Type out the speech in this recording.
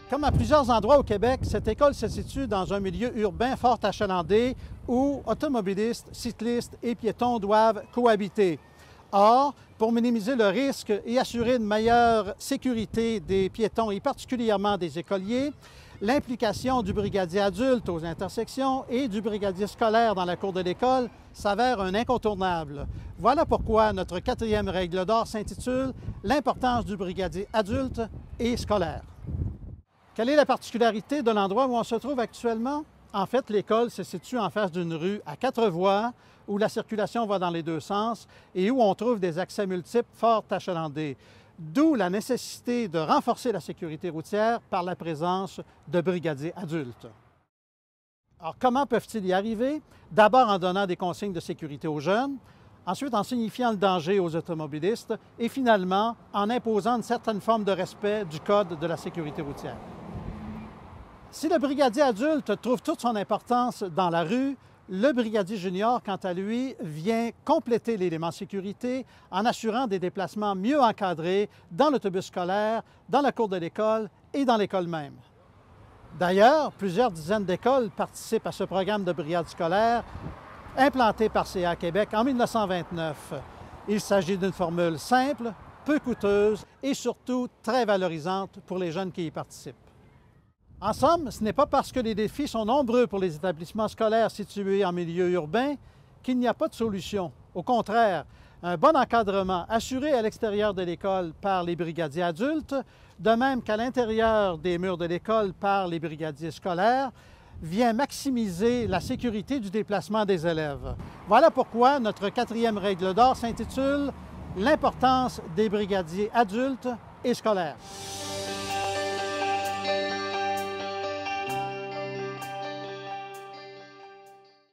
Comme à plusieurs endroits au Québec, cette école se situe dans un milieu urbain fort achalandé où automobilistes, cyclistes et piétons doivent cohabiter. Or, pour minimiser le risque et assurer une meilleure sécurité des piétons et particulièrement des écoliers, l'implication du brigadier adulte aux intersections et du brigadier scolaire dans la cour de l'école s'avère un incontournable. Voilà pourquoi notre quatrième règle d'or s'intitule « L'importance du brigadier adulte et scolaire ». Quelle est la particularité de l'endroit où on se trouve actuellement? En fait, l'école se situe en face d'une rue à 4 voies où la circulation va dans les deux sens et où on trouve des accès multiples fort achalandés. D'où la nécessité de renforcer la sécurité routière par la présence de brigadiers adultes. Alors, comment peuvent-ils y arriver? D'abord en donnant des consignes de sécurité aux jeunes, ensuite en signifiant le danger aux automobilistes et finalement en imposant une certaine forme de respect du Code de la sécurité routière. Si le brigadier adulte trouve toute son importance dans la rue, le brigadier junior, quant à lui, vient compléter l'élément sécurité en assurant des déplacements mieux encadrés dans l'autobus scolaire, dans la cour de l'école et dans l'école même. D'ailleurs, plusieurs dizaines d'écoles participent à ce programme de brigade scolaire implanté par CA Québec en 1929. Il s'agit d'une formule simple, peu coûteuse et surtout très valorisante pour les jeunes qui y participent. En somme, ce n'est pas parce que les défis sont nombreux pour les établissements scolaires situés en milieu urbain qu'il n'y a pas de solution. Au contraire, un bon encadrement assuré à l'extérieur de l'école par les brigadiers adultes, de même qu'à l'intérieur des murs de l'école par les brigadiers scolaires, vient maximiser la sécurité du déplacement des élèves. Voilà pourquoi notre quatrième règle d'or s'intitule « L'importance des brigadiers adultes et scolaires ».